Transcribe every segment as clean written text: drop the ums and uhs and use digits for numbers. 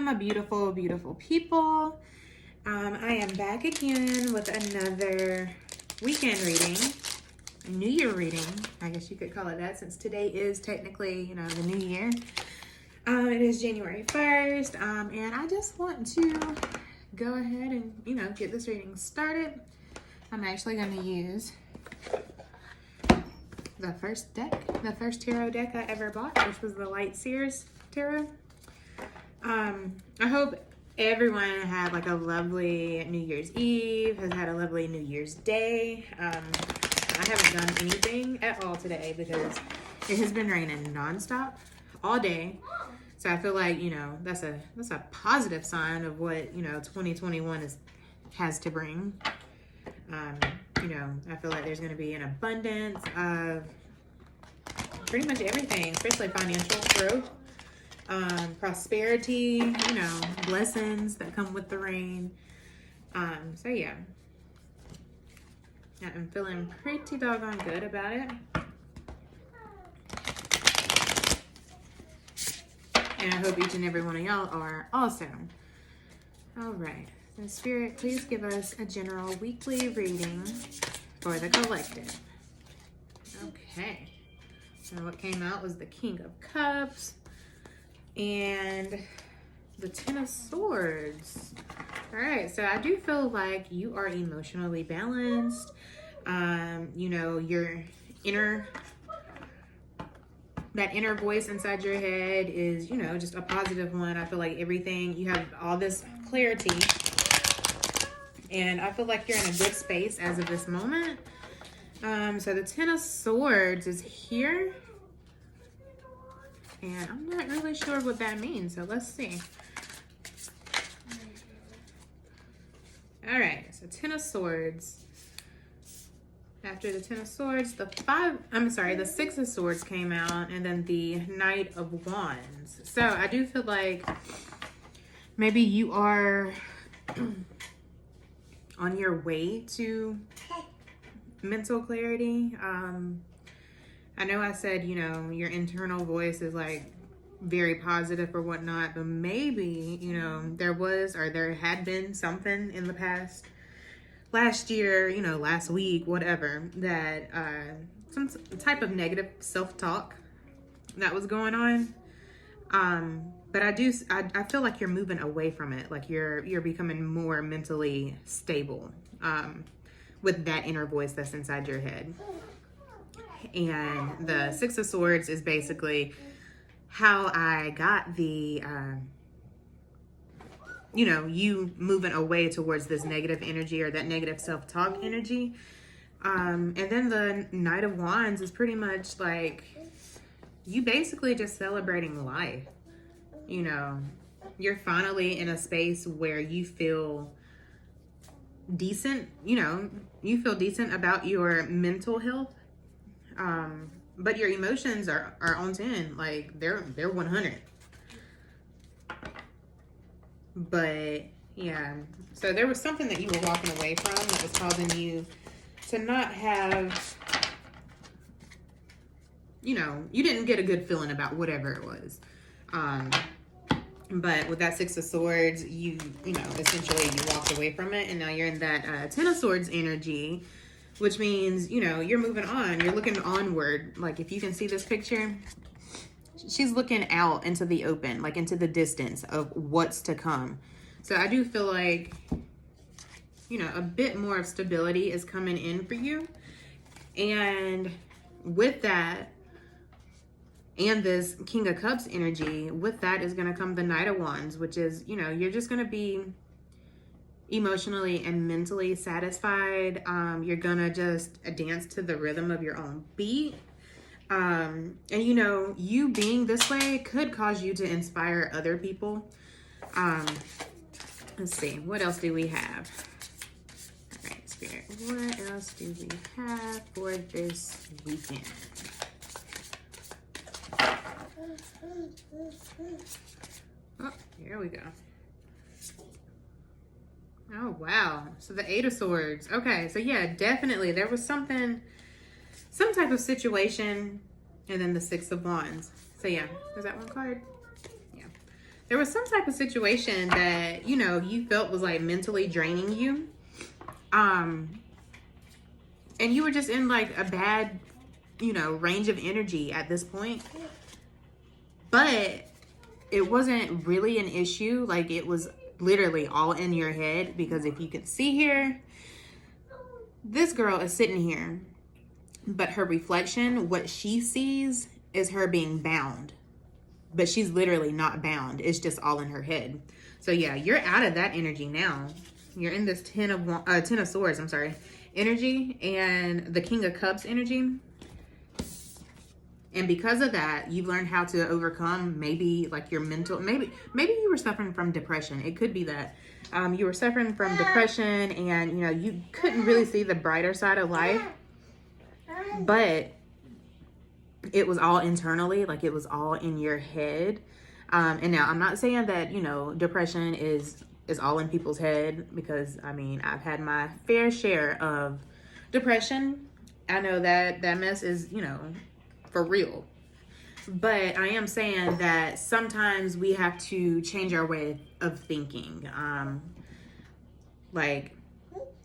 Welcome, beautiful, beautiful people. I am back again with another weekend reading, a New Year reading. I guess you could call it that since today is technically, the New Year. It is January 1st, and I just want to go ahead and, get this reading started. I'm actually going to use the first tarot deck I ever bought, which was the Light Seers Tarot. I hope everyone had like a lovely New Year's Eve, has had a lovely New Year's Day. I haven't done anything at all today because it has been raining nonstop all day. So I feel like, that's a positive sign of what, 2021 has to bring. I feel like there's going to be an abundance of pretty much everything, especially financial growth. Prosperity, blessings that come with the rain. So yeah, I'm feeling pretty doggone good about it. And I hope each and every one of y'all are also. All right, so Spirit, please give us a general weekly reading for the collective. Okay, so what came out was the King of Cups and the Ten of Swords. All right, so I do feel like you are emotionally balanced. Your inner voice inside your head is, just a positive one. I feel like you have all this clarity, and I feel like you're in a good space as of this moment. So the Ten of Swords is here. And I'm not really sure what that means, so let's see. All right, so Ten of Swords. After the Ten of Swords, the Six of Swords came out, and then the Knight of Wands. So I do feel like maybe you are on your way to mental clarity. I know I said, your internal voice is like very positive or whatnot, but maybe, there had been something in the past, last year, last week, whatever, that some type of negative self-talk that was going on. But I feel like you're moving away from it. Like you're becoming more mentally stable with that inner voice that's inside your head. And the Six of Swords is basically how I got the, you moving away towards this negative energy or that negative self-talk energy. And then the Knight of Wands is pretty much like you basically just celebrating life. You're finally in a space where you feel decent, you feel decent about your mental health. But your emotions are on 10, like they're 100. But yeah, so there was something that you were walking away from that was causing you to not have, you didn't get a good feeling about whatever it was. But with that Six of Swords, essentially you walked away from it, and now you're in that Ten of Swords energy, which means, you're moving on. You're looking onward. Like, if you can see this picture, she's looking out into the open, like into the distance of what's to come. So I do feel like, a bit more of stability is coming in for you. And with that, and this King of Cups energy, with that is going to come the Knight of Wands, which is, you're just going to be emotionally and mentally satisfied. You're gonna just dance to the rhythm of your own beat. And you being this way could cause you to inspire other people. Let's see, what else do we have? All right, Spirit, what else do we have for this weekend? Oh, here we go. Oh, wow. So the Eight of Swords. Okay, so yeah, definitely there was some type of situation, and then the Six of Wands. So yeah, is that one card? Yeah. there was some type of situation that, you know, you felt was like mentally draining you. And you were just in like a bad, you know, range of energy at this point. But it wasn't really an issue. Like, it was literally all in your head, because if you can see here, this girl is sitting here, but her reflection, what she sees is her being bound, but she's literally not bound. It's just all in her head. So yeah, you're out of that energy now. You're in this Ten of Swords, I'm sorry, energy, and the King of Cups energy. And because of that, you've learned how to overcome maybe like your mental, maybe you were suffering from depression. It could be that you were suffering from depression, and you know, you couldn't really see the brighter side of life, but it was all internally, like it was all in your head. And now I'm not saying that, you know, depression is all in people's head, because I mean, I've had my fair share of depression. I know that mess is, you know, for real. But I am saying that sometimes we have to change our way of thinking. Like,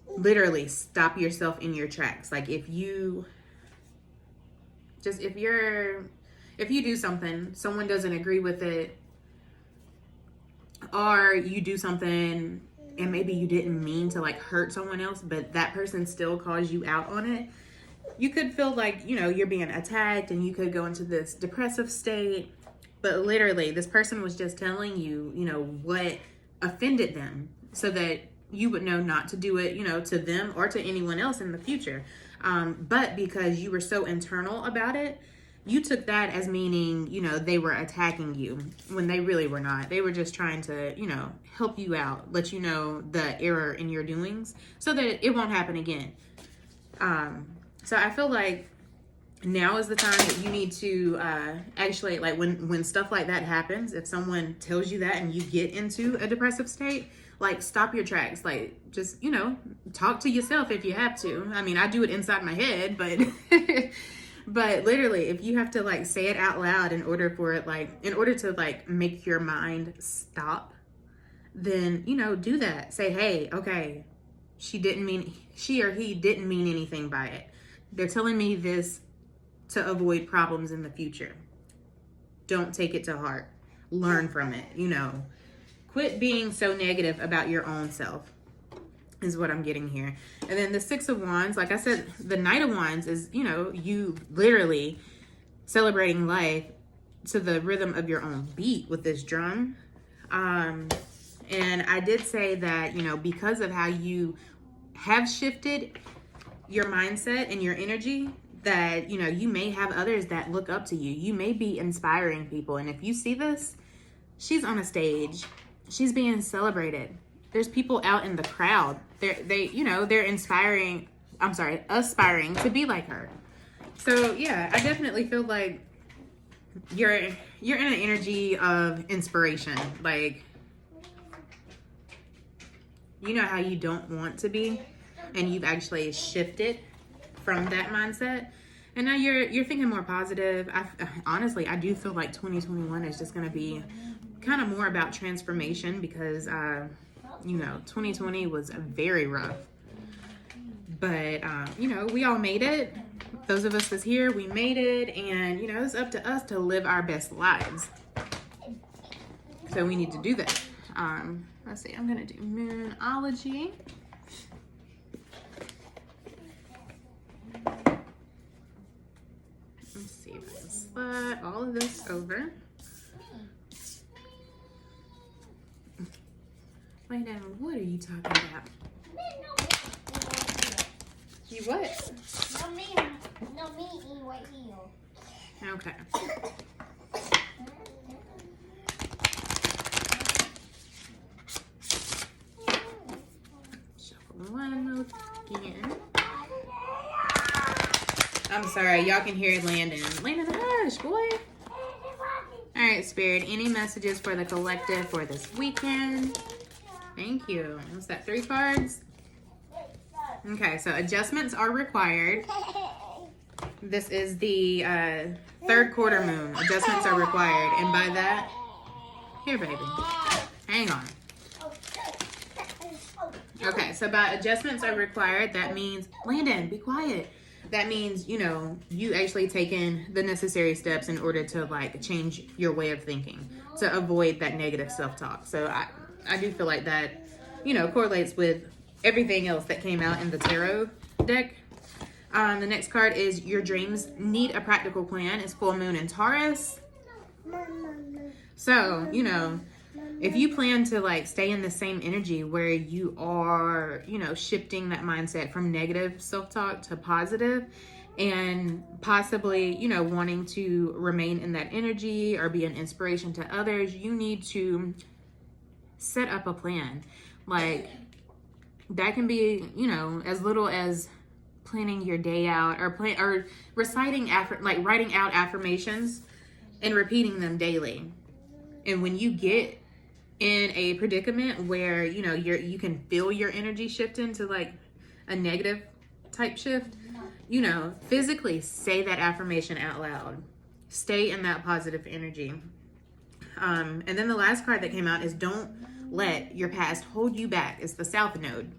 literally stop yourself in your tracks. Like, if you do something, someone doesn't agree with it, or you do something and maybe you didn't mean to like hurt someone else, but that person still calls you out on it, you could feel like, you know, you're being attacked, and you could go into this depressive state. But literally, this person was just telling you, you know, what offended them, so that you would know not to do it, you know, to them or to anyone else in the future. But because you were so internal about it, you took that as meaning, you know, they were attacking you, when they really were not. They were just trying to, you know, help you out, let you know the error in your doings, so that it won't happen again. So I feel like now is the time that you need to actually, like, when stuff like that happens, if someone tells you that and you get into a depressive state, like, stop your tracks. Like, just, you know, talk to yourself if you have to. I mean, I do it inside my head, but but literally, if you have to like say it out loud in order to like make your mind stop, then, you know, do that. Say, hey, okay, she or he didn't mean anything by it. They're telling me this to avoid problems in the future. Don't take it to heart. Learn from it, you know. Quit being so negative about your own self, is what I'm getting here. And then the Six of Wands, like I said, the Knight of Wands is, you know, you literally celebrating life to the rhythm of your own beat with this drum. And I did say that, you know, because of how you have shifted your mindset and your energy, that, you know, you may have others that look up to you. You may be inspiring people. And if you see this, she's on a stage. She's being celebrated. There's people out in the crowd. They're aspiring to be like her. So yeah, I definitely feel like you're in an energy of inspiration. Like, you know how you don't want to be, and you've actually shifted from that mindset, and now you're thinking more positive. Honestly, I do feel like 2021 is just going to be kind of more about transformation, because you know, 2020 was very rough, but you know, we all made it. Those of us that's here, we made it, and you know, it's up to us to live our best lives. So we need to do that. Let's see, I'm gonna do Moonology. Let's see if I can slide all of this over. Lay down, what are you talking about? You what? No me eat right here. Okay. Shuffle one again. I'm sorry, y'all can hear Landon. Landon, hush, boy. All right, Spirit, any messages for the collective for this weekend? Thank you. What's that, 3 cards? Okay, so adjustments are required. This is the third quarter moon. Adjustments are required. And by that, Here, baby. Hang on. Okay, so by adjustments are required, that means, Landon, be quiet. That means, you know, you actually taking the necessary steps in order to like change your way of thinking to avoid that negative self-talk. So I do feel like that, you know, correlates with everything else that came out in the tarot deck. The next card is your dreams need a practical plan. It's full moon in Taurus. So, you know, if you plan to like stay in the same energy where you are, you know, shifting that mindset from negative self-talk to positive and possibly, you know, wanting to remain in that energy or be an inspiration to others, you need to set up a plan. Like that can be, you know, as little as planning your day out or reciting writing out affirmations and repeating them daily. And when you get in a predicament where, you know, you can feel your energy shifting to like a negative type shift, you know, physically say that affirmation out loud. Stay in that positive energy. And then the last card that came out is don't let your past hold you back. It's the South Node.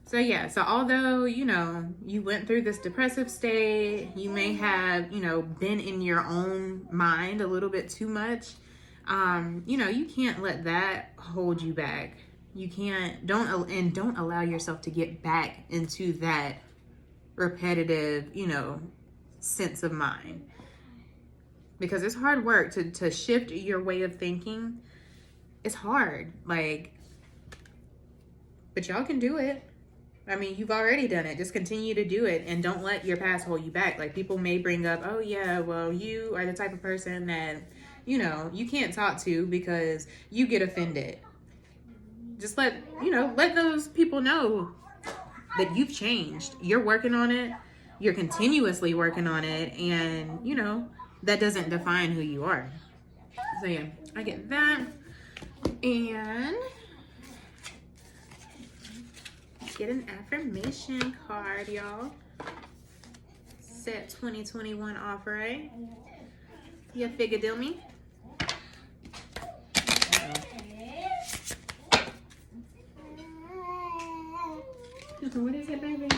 So yeah, so although, you know, you went through this depressive state, you may have, you know, been in your own mind a little bit too much. You know, you can't let that hold you back. You can't, don't allow yourself to get back into that repetitive, you know, sense of mind. Because it's hard work to shift your way of thinking. It's hard, like, but y'all can do it. I mean, you've already done it. Just continue to do it and don't let your past hold you back. Like people may bring up, oh yeah, well, you are the type of person that, you know, you can't talk to because you get offended. Just let those people know that you've changed. You're working on it. You're continuously working on it. And, you know, that doesn't define who you are. So yeah, I get that. And get an affirmation card, y'all. Set 2021 off, right? You figure me. What is it, baby?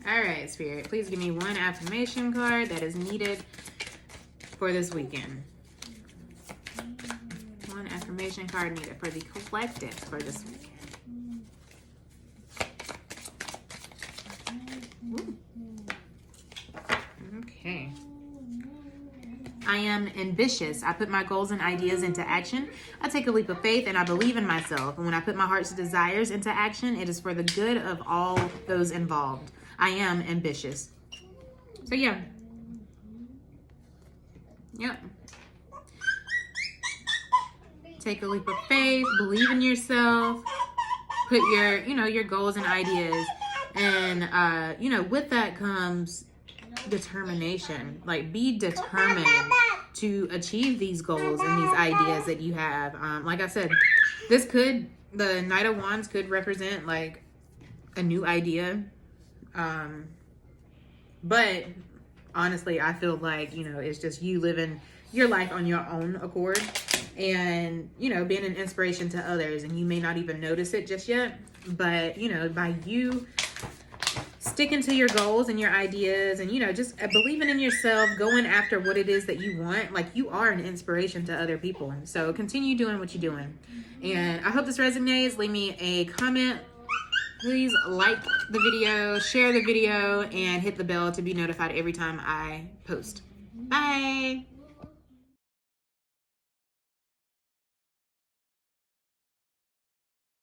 All right, Spirit, please give me one affirmation card that is needed for this weekend. One affirmation card needed for the collective for this weekend. Ooh. Okay. I am ambitious. I put my goals and ideas into action. I take a leap of faith and I believe in myself. And when I put my heart's desires into action, it is for the good of all those involved. I am ambitious. So yeah. Yep. Take a leap of faith, believe in yourself, put your goals and ideas. And, with that comes determination. Like, be determined to achieve these goals and these ideas that you have. Like I said, the Knight of Wands could represent like a new idea. But honestly, I feel like, it's just you living your life on your own accord and, being an inspiration to others. And you may not even notice it just yet, but, by you sticking to your goals and your ideas and, just believing in yourself, going after what it is that you want, like you are an inspiration to other people. So continue doing what you're doing. And I hope this resonates. Leave me a comment. Please like the video, share the video, and hit the bell to be notified every time I post. Bye.